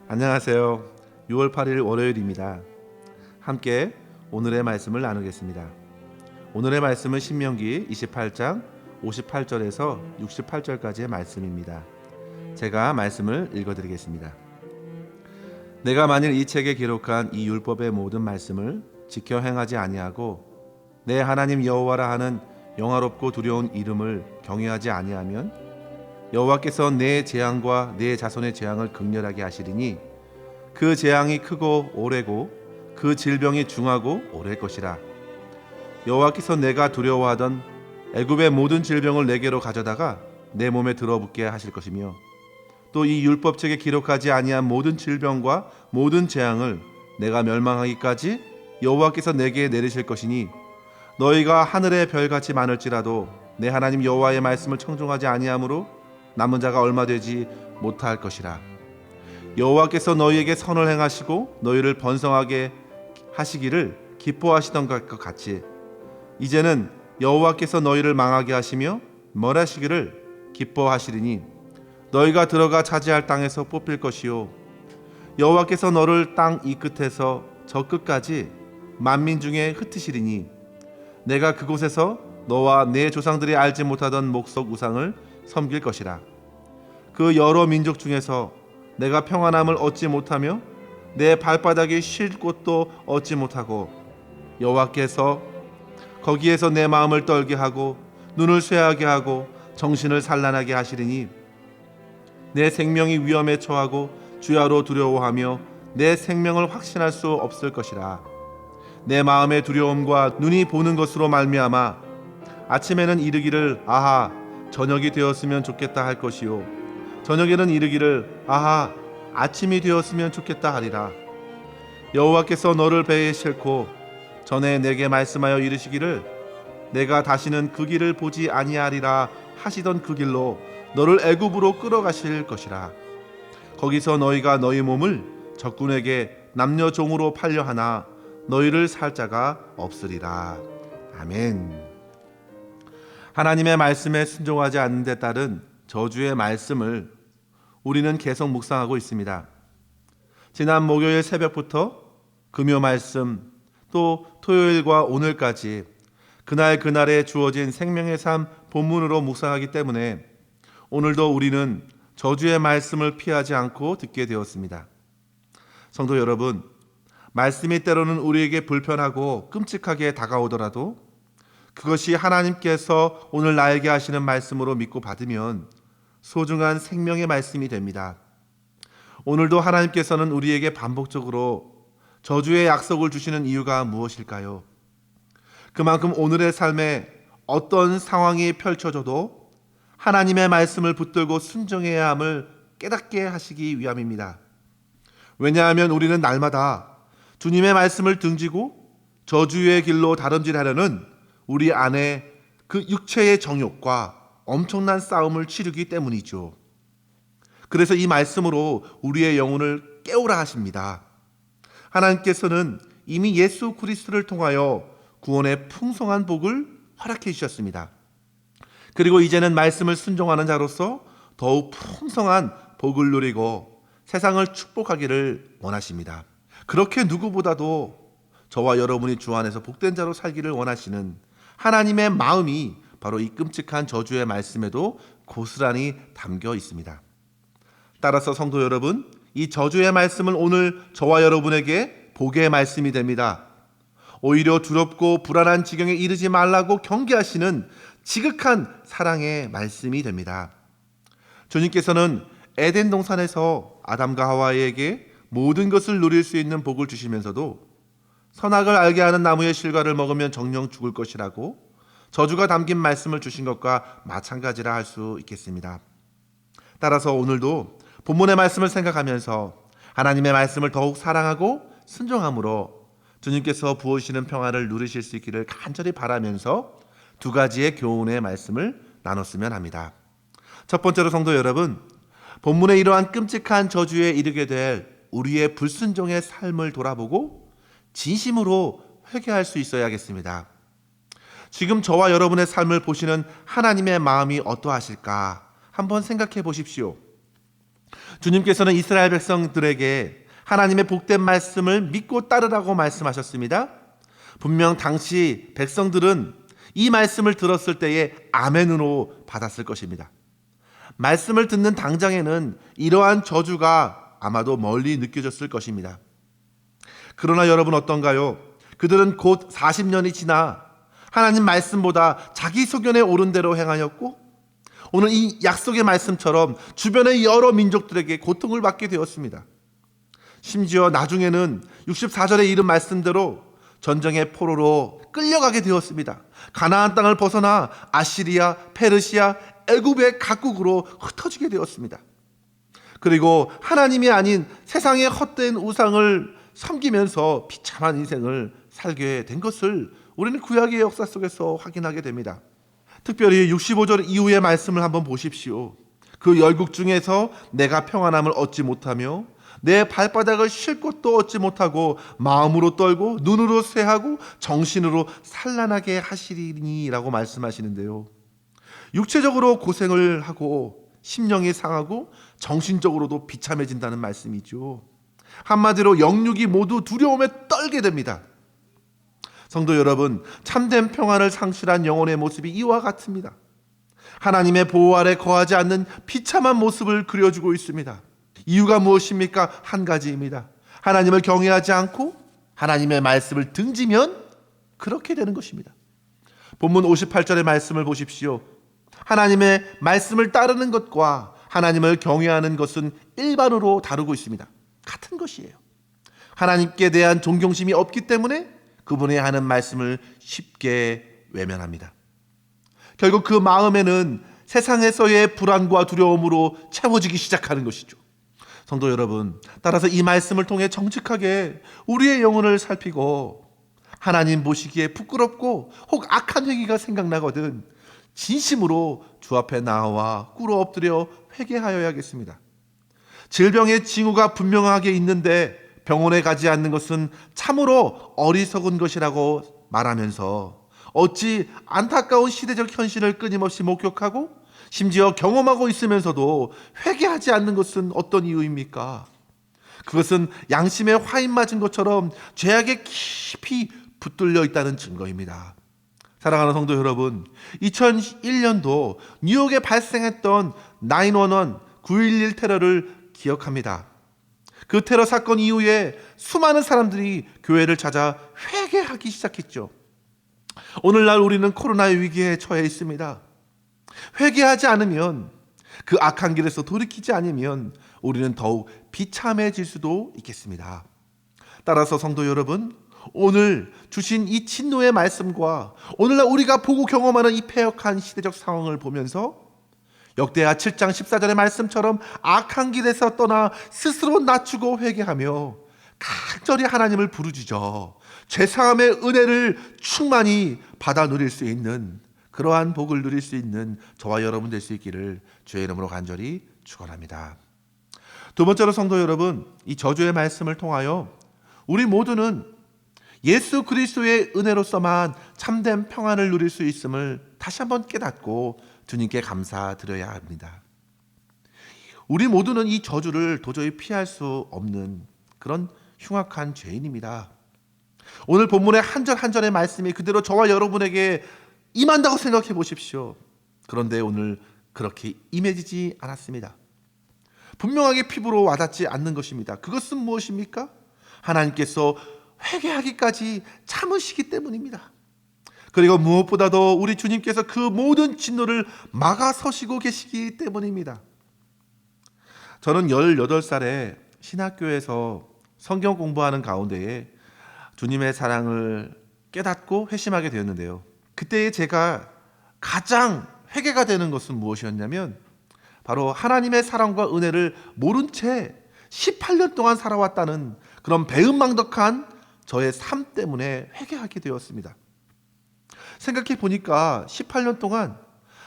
안녕하세요. 6월 8일 월요일입니다. 함께 오늘의 말씀을 나누겠습니다. 오늘의 말씀은 신명기 28장 58절에서 68절까지의 말씀입니다. 제가 말씀을 읽어드리겠습니다. 내가 만일 이 책에 기록한 이 율법의 모든 말씀을 지켜 행하지 아니하고 내 하나님 여호와라 하는 영화롭고 두려운 이름을 경외하지 아니하면 여호와께서 내 재앙과 내 자손의 재앙을 극렬하게 하시리니 그 재앙이 크고 오래고 그 질병이 중하고 오래일 것이라. 여호와께서 내가 두려워하던 애굽의 모든 질병을 내게로 가져다가 내 몸에 들어붙게 하실 것이며 또 이 율법책에 기록하지 아니한 모든 질병과 모든 재앙을 내가 멸망하기까지 여호와께서 내게 내리실 것이니 너희가 하늘의 별같이 많을지라도 내 하나님 여호와의 말씀을 청종하지 아니하므로 남은 자가 얼마 되지 못할 것이라. 여호와께서 너희에게 선을 행하시고 너희를 번성하게 하시기를 기뻐하시던 것 같이 이제는 여호와께서 너희를 망하게 하시며 멸하시기를 기뻐하시리니 너희가 들어가 차지할 땅에서 뽑힐 것이요 여호와께서 너를 땅 이 끝에서 저 끝까지 만민 중에 흩으시리니 내가 그곳에서 너와 내 조상들이 알지 못하던 목석 우상을 섬길 것이라. 그 여러 민족 중에서 내가 평안함을 얻지 못하며 내 발바닥이 쉴 곳도 얻지 못하고 여호와께서 거기에서 내 마음을 떨게 하고 눈을 쇠하게 하고 정신을 산란하게 하시리니 내 생명이 위험에 처하고 주야로 두려워하며 내 생명을 확신할 수 없을 것이라. 내 마음의 두려움과 눈이 보는 것으로 말미암아 아침에는 이르기를 아하 저녁이 되었으면 좋겠다 할 것이요 저녁에는 이르기를 아하 아침이 되었으면 좋겠다 하리라. 여호와께서 너를 배에 싣고 전에 내게 말씀하여 이르시기를 내가 다시는 그 길을 보지 아니하리라 하시던 그 길로 너를 애굽으로 끌어가실 것이라. 거기서 너희가 너희 몸을 적군에게 남녀 종으로 팔려 하나 너희를 살 자가 없으리라. 아멘. 하나님의 말씀에 순종하지 않는 데 따른 저주의 말씀을 우리는 계속 묵상하고 있습니다. 지난 목요일 새벽부터 금요 말씀 또 토요일과 오늘까지 그날에 주어진 생명의 삶 본문으로 묵상하기 때문에 오늘도 우리는 저주의 말씀을 피하지 않고 듣게 되었습니다. 성도 여러분, 말씀이 때로는 우리에게 불편하고 끔찍하게 다가오더라도 그것이 하나님께서 오늘 나에게 하시는 말씀으로 믿고 받으면 소중한 생명의 말씀이 됩니다. 오늘도 하나님께서는 우리에게 반복적으로 저주의 약속을 주시는 이유가 무엇일까요? 그만큼 오늘의 삶에 어떤 상황이 펼쳐져도 하나님의 말씀을 붙들고 순종해야 함을 깨닫게 하시기 위함입니다. 왜냐하면 우리는 날마다 주님의 말씀을 등지고 저주의 길로 다름질하려는 우리 안에 그 육체의 정욕과 엄청난 싸움을 치르기 때문이죠. 그래서 이 말씀으로 우리의 영혼을 깨우라 하십니다. 하나님께서는 이미 예수 그리스도를 통하여 구원의 풍성한 복을 허락해 주셨습니다. 그리고 이제는 말씀을 순종하는 자로서 더욱 풍성한 복을 누리고 세상을 축복하기를 원하십니다. 그렇게 누구보다도 저와 여러분이 주 안에서 복된 자로 살기를 원하시는 하나님의 마음이 바로 이 끔찍한 저주의 말씀에도 고스란히 담겨 있습니다. 따라서 성도 여러분, 이 저주의 말씀은 오늘 저와 여러분에게 복의 말씀이 됩니다. 오히려 두렵고 불안한 지경에 이르지 말라고 경계하시는 지극한 사랑의 말씀이 됩니다. 주님께서는 에덴 동산에서 아담과 하와에게 모든 것을 누릴 수 있는 복을 주시면서도 선악을 알게 하는 나무의 실과를 먹으면 정령 죽을 것이라고 저주가 담긴 말씀을 주신 것과 마찬가지라 할 수 있겠습니다. 따라서 오늘도 본문의 말씀을 생각하면서 하나님의 말씀을 더욱 사랑하고 순종함으로 주님께서 부어주시는 평안을 누리실 수 있기를 간절히 바라면서 두 가지의 교훈의 말씀을 나눴으면 합니다. 첫 번째로 성도 여러분, 본문의 이러한 끔찍한 저주에 이르게 될 우리의 불순종의 삶을 돌아보고 진심으로 회개할 수 있어야겠습니다. 지금 저와 여러분의 삶을 보시는 하나님의 마음이 어떠하실까 한번 생각해 보십시오. 주님께서는 이스라엘 백성들에게 하나님의 복된 말씀을 믿고 따르라고 말씀하셨습니다. 분명 당시 백성들은 이 말씀을 들었을 때에 아멘으로 받았을 것입니다. 말씀을 듣는 당장에는 이러한 저주가 아마도 멀리 느껴졌을 것입니다. 그러나 여러분 어떤가요? 그들은 곧 40년이 지나 하나님 말씀보다 자기 소견에 옳은 대로 행하였고 오늘 이 약속의 말씀처럼 주변의 여러 민족들에게 고통을 받게 되었습니다. 심지어 나중에는 64절에 이른 말씀대로 전쟁의 포로로 끌려가게 되었습니다. 가나안 땅을 벗어나 아시리아, 페르시아, 애굽의 각국으로 흩어지게 되었습니다. 그리고 하나님이 아닌 세상의 헛된 우상을 섬기면서 비참한 인생을 살게 된 것을 우리는 구약의 역사 속에서 확인하게 됩니다. 특별히 65절 이후의 말씀을 한번 보십시오. 그 열국 중에서 내가 평안함을 얻지 못하며 내 발바닥을 쉴 곳도 얻지 못하고 마음으로 떨고 눈으로 쇠하고 정신으로 산란하게 하시리니라고 말씀하시는데요. 육체적으로 고생을 하고 심령이 상하고 정신적으로도 비참해진다는 말씀이죠. 한마디로 영육이 모두 두려움에 떨게 됩니다. 성도 여러분, 참된 평안을 상실한 영혼의 모습이 이와 같습니다. 하나님의 보호 아래 거하지 않는 비참한 모습을 그려주고 있습니다. 이유가 무엇입니까? 한 가지입니다. 하나님을 경외하지 않고 하나님의 말씀을 등지면 그렇게 되는 것입니다. 본문 58절의 말씀을 보십시오. 하나님의 말씀을 따르는 것과 하나님을 경외하는 것은 일반으로 다루고 있습니다. 같은 것이에요. 하나님께 대한 존경심이 없기 때문에 그분의 하는 말씀을 쉽게 외면합니다. 결국 그 마음에는 세상에서의 불안과 두려움으로 채워지기 시작하는 것이죠. 성도 여러분, 따라서 이 말씀을 통해 정직하게 우리의 영혼을 살피고 하나님 보시기에 부끄럽고 혹 악한 행위가 생각나거든 진심으로 주 앞에 나와 꿇어 엎드려 회개하여야겠습니다. 질병의 징후가 분명하게 있는데 병원에 가지 않는 것은 참으로 어리석은 것이라고 말하면서 어찌 안타까운 시대적 현실을 끊임없이 목격하고 심지어 경험하고 있으면서도 회개하지 않는 것은 어떤 이유입니까? 그것은 양심에 화인 맞은 것처럼 죄악에 깊이 붙들려 있다는 증거입니다. 사랑하는 성도 여러분, 2001년도 뉴욕에 발생했던 911 9.11 테러를 기억합니다. 그 테러 사건 이후에 수많은 사람들이 교회를 찾아 회개하기 시작했죠. 오늘날 우리는 코로나의 위기에 처해 있습니다. 회개하지 않으면, 그 악한 길에서 돌이키지 않으면 우리는 더욱 비참해질 수도 있겠습니다. 따라서 성도 여러분, 오늘 주신 이 진노의 말씀과 오늘날 우리가 보고 경험하는 이 패역한 시대적 상황을 보면서 역대하 7장 14절의 말씀처럼 악한 길에서 떠나 스스로 낮추고 회개하며 간절히 하나님을 부르짖어 죄사함의 은혜를 충만히 받아 누릴 수 있는, 그러한 복을 누릴 수 있는 저와 여러분 될 수 있기를 주의 이름으로 간절히 축원합니다. 두 번째로 성도 여러분, 이 저주의 말씀을 통하여 우리 모두는 예수 그리스도의 은혜로서만 참된 평안을 누릴 수 있음을 다시 한번 깨닫고 주님께 감사드려야 합니다. 우리 모두는 이 저주를 도저히 피할 수 없는 그런 흉악한 죄인입니다. 오늘 본문의 한 절 한 절의 말씀이 그대로 저와 여러분에게 임한다고 생각해 보십시오. 그런데 오늘 그렇게 임해지지 않았습니다. 분명하게 피부로 와닿지 않는 것입니다. 그것은 무엇입니까? 하나님께서 회개하기까지 참으시기 때문입니다. 그리고 무엇보다도 우리 주님께서 그 모든 진노를 막아서시고 계시기 때문입니다. 저는 18살에 신학교에서 성경 공부하는 가운데에 주님의 사랑을 깨닫고 회심하게 되었는데요. 그때 제가 가장 회개가 되는 것은 무엇이었냐면 바로 하나님의 사랑과 은혜를 모른 채 18년 동안 살아왔다는 그런 배은망덕한 저의 삶 때문에 회개하게 되었습니다. 생각해 보니까 18년 동안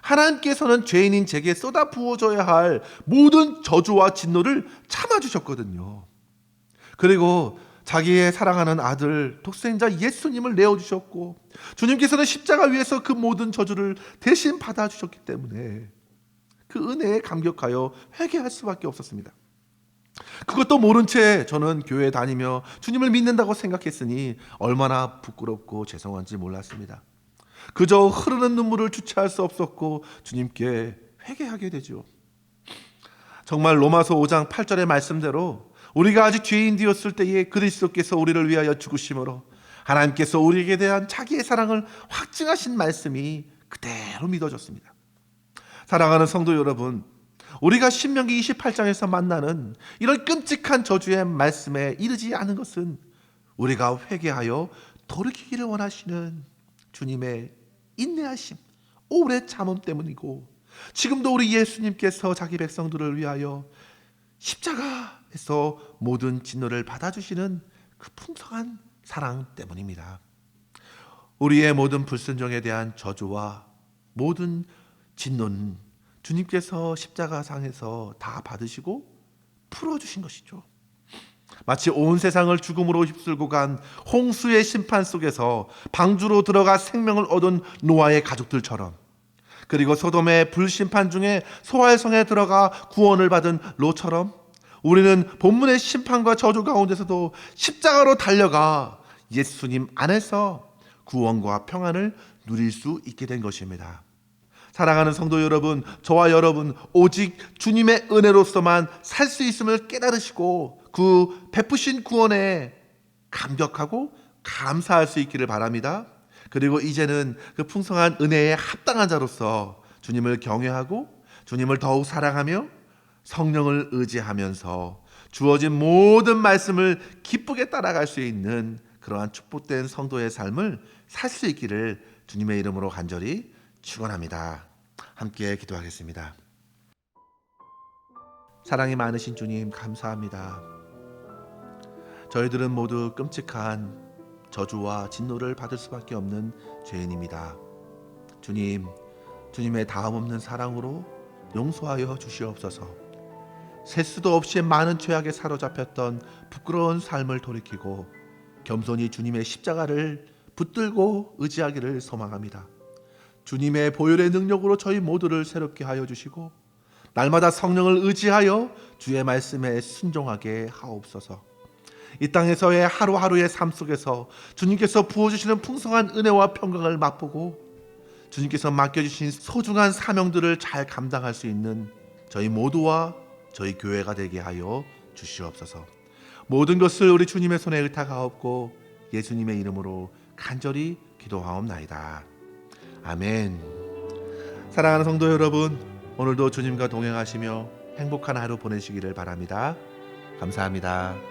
하나님께서는 죄인인 제게 쏟아 부어져야 할 모든 저주와 진노를 참아주셨거든요. 그리고 자기의 사랑하는 아들 독생자 예수님을 내어주셨고, 주님께서는 십자가 위에서 그 모든 저주를 대신 받아주셨기 때문에 그 은혜에 감격하여 회개할 수밖에 없었습니다. 그것도 모른 채 저는 교회 다니며 주님을 믿는다고 생각했으니 얼마나 부끄럽고 죄송한지 몰랐습니다. 그저 흐르는 눈물을 주체할 수 없었고 주님께 회개하게 되죠. 정말 로마서 5장 8절의 말씀대로 우리가 아직 죄인 되었을 때에 그리스도께서 우리를 위하여 죽으심으로 하나님께서 우리에게 대한 자기의 사랑을 확증하신 말씀이 그대로 믿어졌습니다. 사랑하는 성도 여러분, 우리가 신명기 28장에서 만나는 이런 끔찍한 저주의 말씀에 이르지 않은 것은 우리가 회개하여 돌이키기를 원하시는 주님의 인내하심, 오래 참음 때문이고, 지금도 우리 예수님께서 자기 백성들을 위하여 십자가에서 모든 진노를 받아주시는 그 풍성한 사랑 때문입니다. 우리의 모든 불순종에 대한 저주와 모든 진노는 주님께서 십자가상에서 다 받으시고 풀어주신 것이죠. 마치 온 세상을 죽음으로 휩쓸고 간 홍수의 심판 속에서 방주로 들어가 생명을 얻은 노아의 가족들처럼, 그리고 소돔의 불심판 중에 소활성에 들어가 구원을 받은 롯처럼, 우리는 본문의 심판과 저주 가운데서도 십자가로 달려가 예수님 안에서 구원과 평안을 누릴 수 있게 된 것입니다. 사랑하는 성도 여러분, 저와 여러분 오직 주님의 은혜로서만 살 수 있음을 깨달으시고 그 베푸신 구원에 감격하고 감사할 수 있기를 바랍니다. 그리고 이제는 그 풍성한 은혜에 합당한 자로서 주님을 경외하고 주님을 더욱 사랑하며 성령을 의지하면서 주어진 모든 말씀을 기쁘게 따라갈 수 있는 그러한 축복된 성도의 삶을 살 수 있기를 주님의 이름으로 간절히 축원합니다. 함께 기도하겠습니다. 사랑이 많으신 주님, 감사합니다. 저희들은 모두 끔찍한 저주와 진노를 받을 수밖에 없는 죄인입니다. 주님, 주님의 다음 없는 사랑으로 용서하여 주시옵소서. 셀 수도 없이 많은 죄악에 사로잡혔던 부끄러운 삶을 돌이키고 겸손히 주님의 십자가를 붙들고 의지하기를 소망합니다. 주님의 보혈의 능력으로 저희 모두를 새롭게 하여 주시고 날마다 성령을 의지하여 주의 말씀에 순종하게 하옵소서. 이 땅에서의 하루하루의 삶 속에서 주님께서 부어주시는 풍성한 은혜와 평강을 맛보고 주님께서 맡겨주신 소중한 사명들을 잘 감당할 수 있는 저희 모두와 저희 교회가 되게 하여 주시옵소서. 모든 것을 우리 주님의 손에 의탁하옵고 예수님의 이름으로 간절히 기도하옵나이다. 아멘. 사랑하는 성도 여러분, 오늘도 주님과 동행하시며 행복한 하루 보내시기를 바랍니다. 감사합니다.